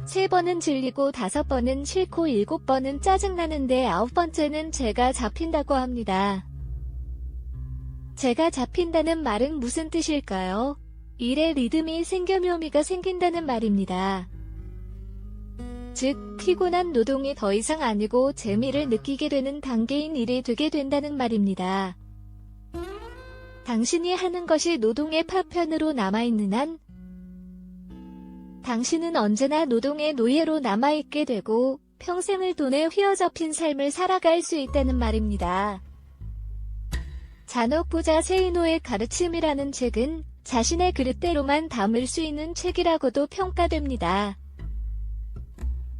3번은 질리고 5번은 싫고 7번은 짜증나는데 9번째는 제가 잡힌다고 합니다. 제가 잡힌다는 말은 무슨 뜻일까요? 일에 리듬이 생겨 묘미가 생긴다는 말입니다. 즉, 피곤한 노동이 더 이상 아니고 재미를 느끼게 되는 단계인 일이 되게 된다는 말입니다. 당신이 하는 것이 노동의 파편으로 남아있는 한 당신은 언제나 노동의 노예로 남아있게 되고 평생을 돈에 휘어잡힌 삶을 살아갈 수 있다는 말입니다. 잔혹부자 세이노의 가르침이라는 책은 자신의 그릇대로만 담을 수 있는 책이라고도 평가됩니다.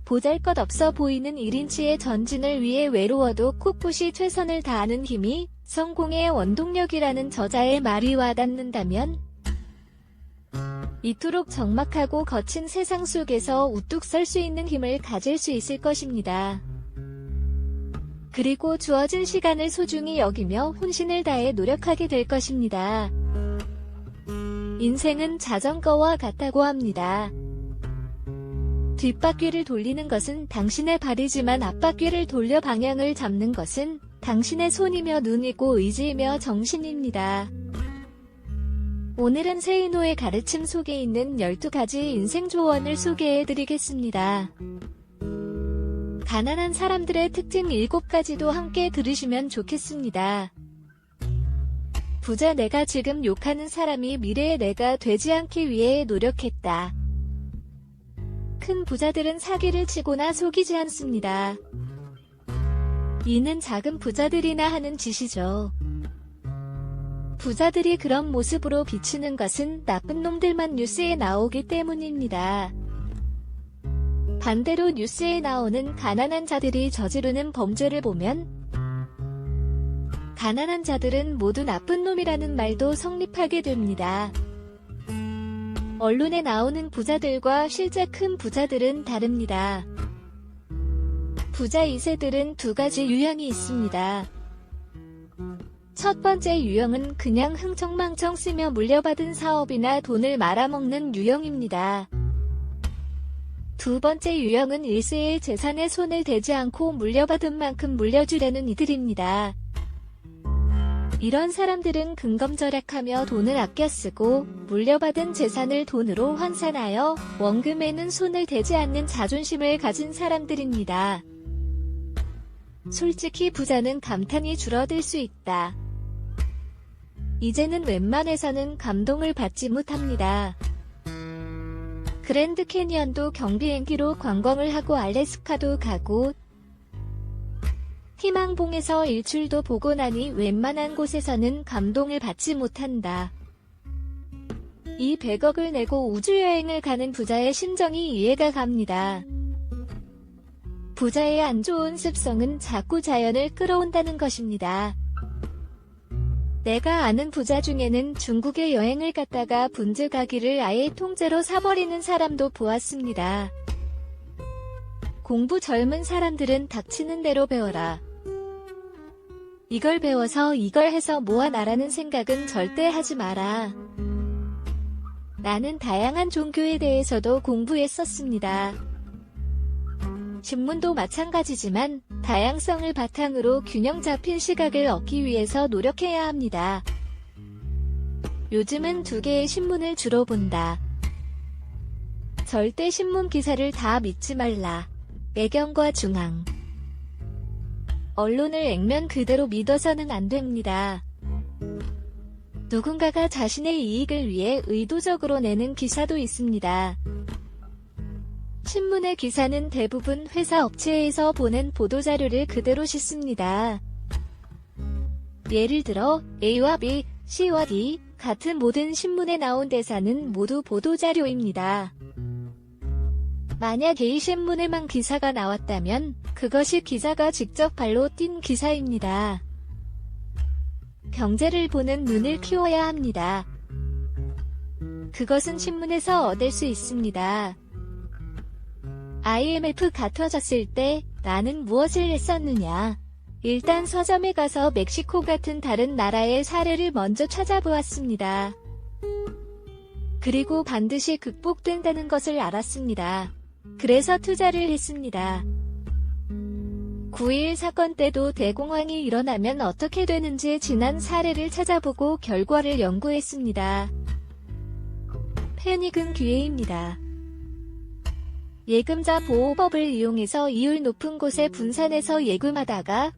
보잘것없어 보이는 1인치의 전진을 위해 외로워도 꿋꿋이 최선을 다하는 힘이 성공의 원동력이라는 저자의 말이 와닿는다면 이토록 적막하고 거친 세상 속에서 우뚝 설 수 있는 힘을 가질 수 있을 것입니다. 그리고 주어진 시간을 소중히 여기며 혼신을 다해 노력하게 될 것입니다. 인생은 자전거와 같다고 합니다. 뒷바퀴를 돌리는 것은 당신의 발이지만 앞바퀴를 돌려 방향을 잡는 것은 당신의 손이며 눈이고 의지이며 정신입니다. 오늘은 세이노의 가르침 속에 있는 12가지 인생 조언을 소개해드리겠습니다. 가난한 사람들의 특징 7가지도 함께 들으시면 좋겠습니다. 부자 내가 지금 욕하는 사람이 미래의 내가 되지 않기 위해 노력했다. 큰 부자들은 사기를 치거나 속이지 않습니다. 이는 작은 부자들이나 하는 짓이죠. 부자들이 그런 모습으로 비추는 것은 나쁜 놈들만 뉴스에 나오기 때문입니다. 반대로 뉴스에 나오는 가난한 자들이 저지르는 범죄를 보면 가난한 자들은 모두 나쁜 놈이라는 말도 성립하게 됩니다. 언론에 나오는 부자들과 실제 큰 부자들은 다릅니다. 부자 2세들은 2가지 유형이 있습니다. 첫 번째 유형은 그냥 흥청망청 쓰며 물려받은 사업이나 돈을 말아먹는 유형입니다. 두 번째 유형은 일세의 재산에 손을 대지 않고 물려받은 만큼 물려주려는 이들입니다. 이런 사람들은 근검절약하며 돈을 아껴 쓰고 물려받은 재산을 돈으로 환산하여 원금에는 손을 대지 않는 자존심을 가진 사람들입니다. 솔직히 부자는 감탄이 줄어들 수 있다. 이제는 웬만해서는 감동을 받지 못합니다. 그랜드 캐니언도 경비행기로 관광을 하고 알래스카도 가고 희망봉에서 일출도 보고 나니 웬만한 곳에서는 감동을 받지 못한다. 이 100억을 내고 우주여행을 가는 부자의 심정이 이해가 갑니다. 부자의 안 좋은 습성은 자꾸 자연을 끌어온다는 것입니다. 내가 아는 부자 중에는 중국에 여행을 갔다가 분즈 가기를 아예 통째로 사버리는 사람도 보았습니다. 공부 젊은 사람들은 닥치는 대로 배워라. 이걸 배워서 이걸 해서 모아나라는 생각은 절대 하지 마라. 나는 다양한 종교에 대해서도 공부했었습니다. 신문도 마찬가지지만 다양성을 바탕으로 균형 잡힌 시각을 얻기 위해서 노력해야 합니다. 요즘은 2개의 신문을 주로 본다. 절대 신문 기사를 다 믿지 말라. 애경과 중앙. 언론을 액면 그대로 믿어서는 안 됩니다. 누군가가 자신의 이익을 위해 의도적으로 내는 기사도 있습니다. 신문의 기사는 대부분 회사 업체에서 보낸 보도자료를 그대로 싣습니다. 예를 들어 A와 B, C와 D 같은 모든 신문에 나온 대사는 모두 보도자료입니다. 만약 A신문에만 기사가 나왔다면 그것이 기자가 직접 발로 뛴 기사입니다. 경제를 보는 눈을 키워야 합니다. 그것은 신문에서 얻을 수 있습니다. IMF가 터졌을 때 나는 무엇을 했었느냐? 일단 서점에 가서 멕시코 같은 다른 나라의 사례를 먼저 찾아보았습니다. 그리고 반드시 극복된다는 것을 알았습니다. 그래서 투자를 했습니다. 9.11 사건 때도 대공황이 일어나면 어떻게 되는지 지난 사례를 찾아보고 결과를 연구했습니다. 패닉은 기회입니다. 예금자 보호법을 이용해서 이율 높은 곳에 분산해서 예금하다가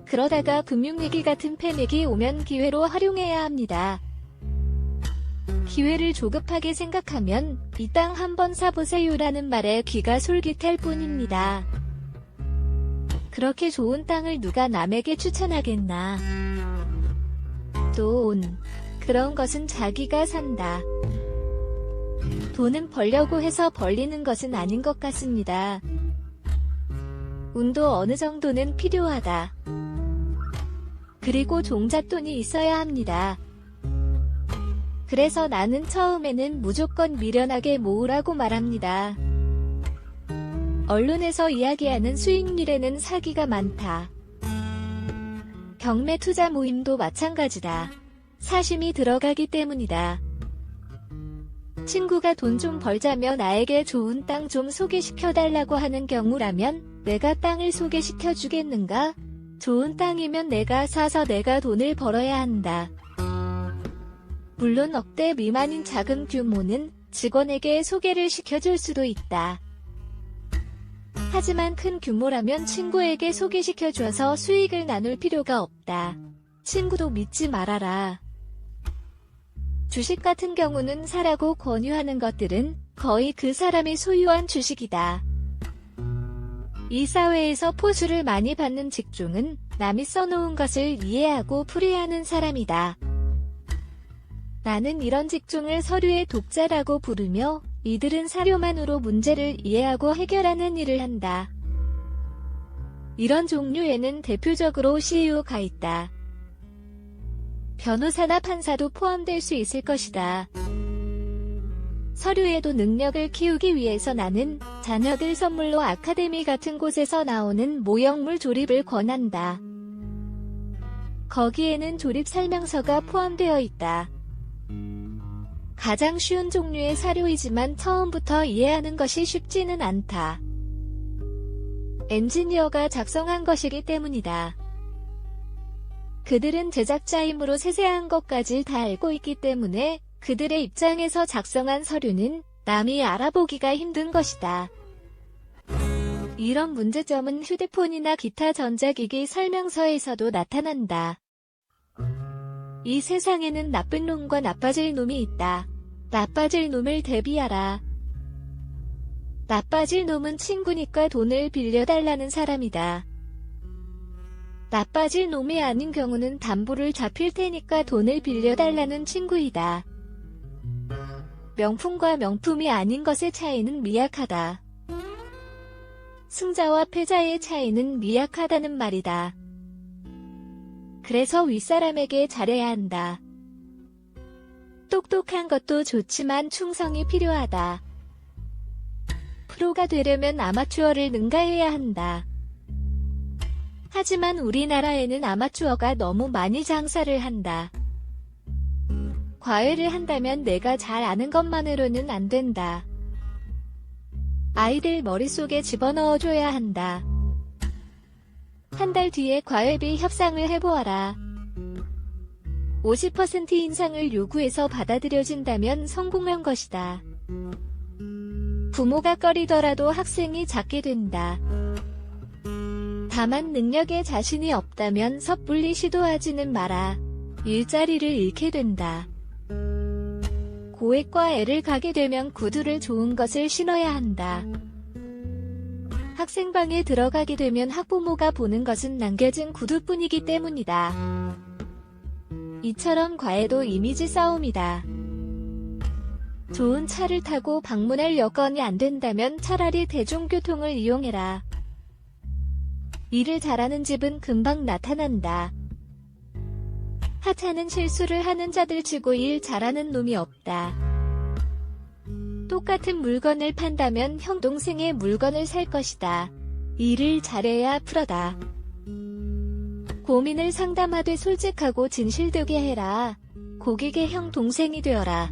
그러다가 금융위기 같은 패닉이 오면 기회로 활용해야 합니다. 기회를 조급하게 생각하면 이 땅 한번 사보세요라는 말에 귀가 솔깃할 뿐입니다. 그렇게 좋은 땅을 누가 남에게 추천하겠나. 돈. 그런 것은 자기가 산다. 돈은 벌려고 해서 벌리는 것은 아닌 것 같습니다. 운도 어느 정도는 필요하다. 그리고 종잣돈이 있어야 합니다. 그래서 나는 처음에는 무조건 미련하게 모으라고 말합니다. 언론에서 이야기하는 수익률에는 사기가 많다. 경매 투자 모임도 마찬가지다. 사심이 들어가기 때문이다. 친구가 돈 좀 벌자며 나에게 좋은 땅 좀 소개시켜달라고 하는 경우라면 내가 땅을 소개시켜 주겠는가? 좋은 땅이면 내가 사서 내가 돈을 벌어야 한다. 물론 억대 미만인 작은 규모는 직원에게 소개를 시켜줄 수도 있다. 하지만 큰 규모라면 친구에게 소개시켜줘서 수익을 나눌 필요가 없다. 친구도 믿지 말아라. 주식 같은 경우는 사라고 권유하는 것들은 거의 그 사람이 소유한 주식이다. 이 사회에서 포수를 많이 받는 직종은 남이 써놓은 것을 이해하고 풀이하는 사람이다. 나는 이런 직종을 서류의 독자라고 부르며 이들은 사료만으로 문제를 이해하고 해결하는 일을 한다. 이런 종류에는 대표적으로 CEO가 있다. 변호사나 판사도 포함될 수 있을 것이다. 서류에도 능력을 키우기 위해서 나는 자녀들 선물로 아카데미 같은 곳에서 나오는 모형물 조립을 권한다. 거기에는 조립 설명서가 포함되어 있다. 가장 쉬운 종류의 사료이지만 처음부터 이해하는 것이 쉽지는 않다. 엔지니어가 작성한 것이기 때문이다. 그들은 제작자이므로 세세한 것까지 다 알고 있기 때문에 그들의 입장에서 작성한 서류는 남이 알아보기가 힘든 것이다. 이런 문제점은 휴대폰이나 기타 전자기기 설명서에서도 나타난다. 이 세상에는 나쁜 놈과 나빠질 놈이 있다. 나빠질 놈을 대비하라. 나빠질 놈은 친구니까 돈을 빌려달라는 사람이다. 나빠질 놈이 아닌 경우는 담보를 잡힐 테니까 돈을 빌려달라는 친구이다. 명품과 명품이 아닌 것의 차이는 미약하다. 승자와 패자의 차이는 미약하다는 말이다. 그래서 윗사람에게 잘해야 한다. 똑똑한 것도 좋지만 충성이 필요하다. 프로가 되려면 아마추어를 능가해야 한다. 하지만 우리나라에는 아마추어가 너무 많이 장사를 한다. 과외를 한다면 내가 잘 아는 것만으로는 안 된다. 아이들 머릿속에 집어넣어줘야 한다. 한 달 뒤에 과외비 협상을 해보아라. 50% 인상을 요구해서 받아들여진다면 성공한 것이다. 부모가 꺼리더라도 학생이 잡게 된다. 다만 능력에 자신이 없다면 섣불리 시도하지는 마라. 일자리를 잃게 된다. 고액과 애를 가게 되면 구두를 좋은 것을 신어야 한다. 학생방에 들어가게 되면 학부모가 보는 것은 남겨진 구두뿐이기 때문이다. 이처럼 과외도 이미지 싸움이다. 좋은 차를 타고 방문할 여건이 안 된다면 차라리 대중교통을 이용해라. 일을 잘하는 집은 금방 나타난다. 하찮은 실수를 하는 자들 치고 일 잘하는 놈이 없다. 똑같은 물건을 판다면 형 동생의 물건을 살 것이다. 일을 잘해야 프로다. 고민을 상담하되 솔직하고 진실되게 해라. 고객의 형 동생이 되어라.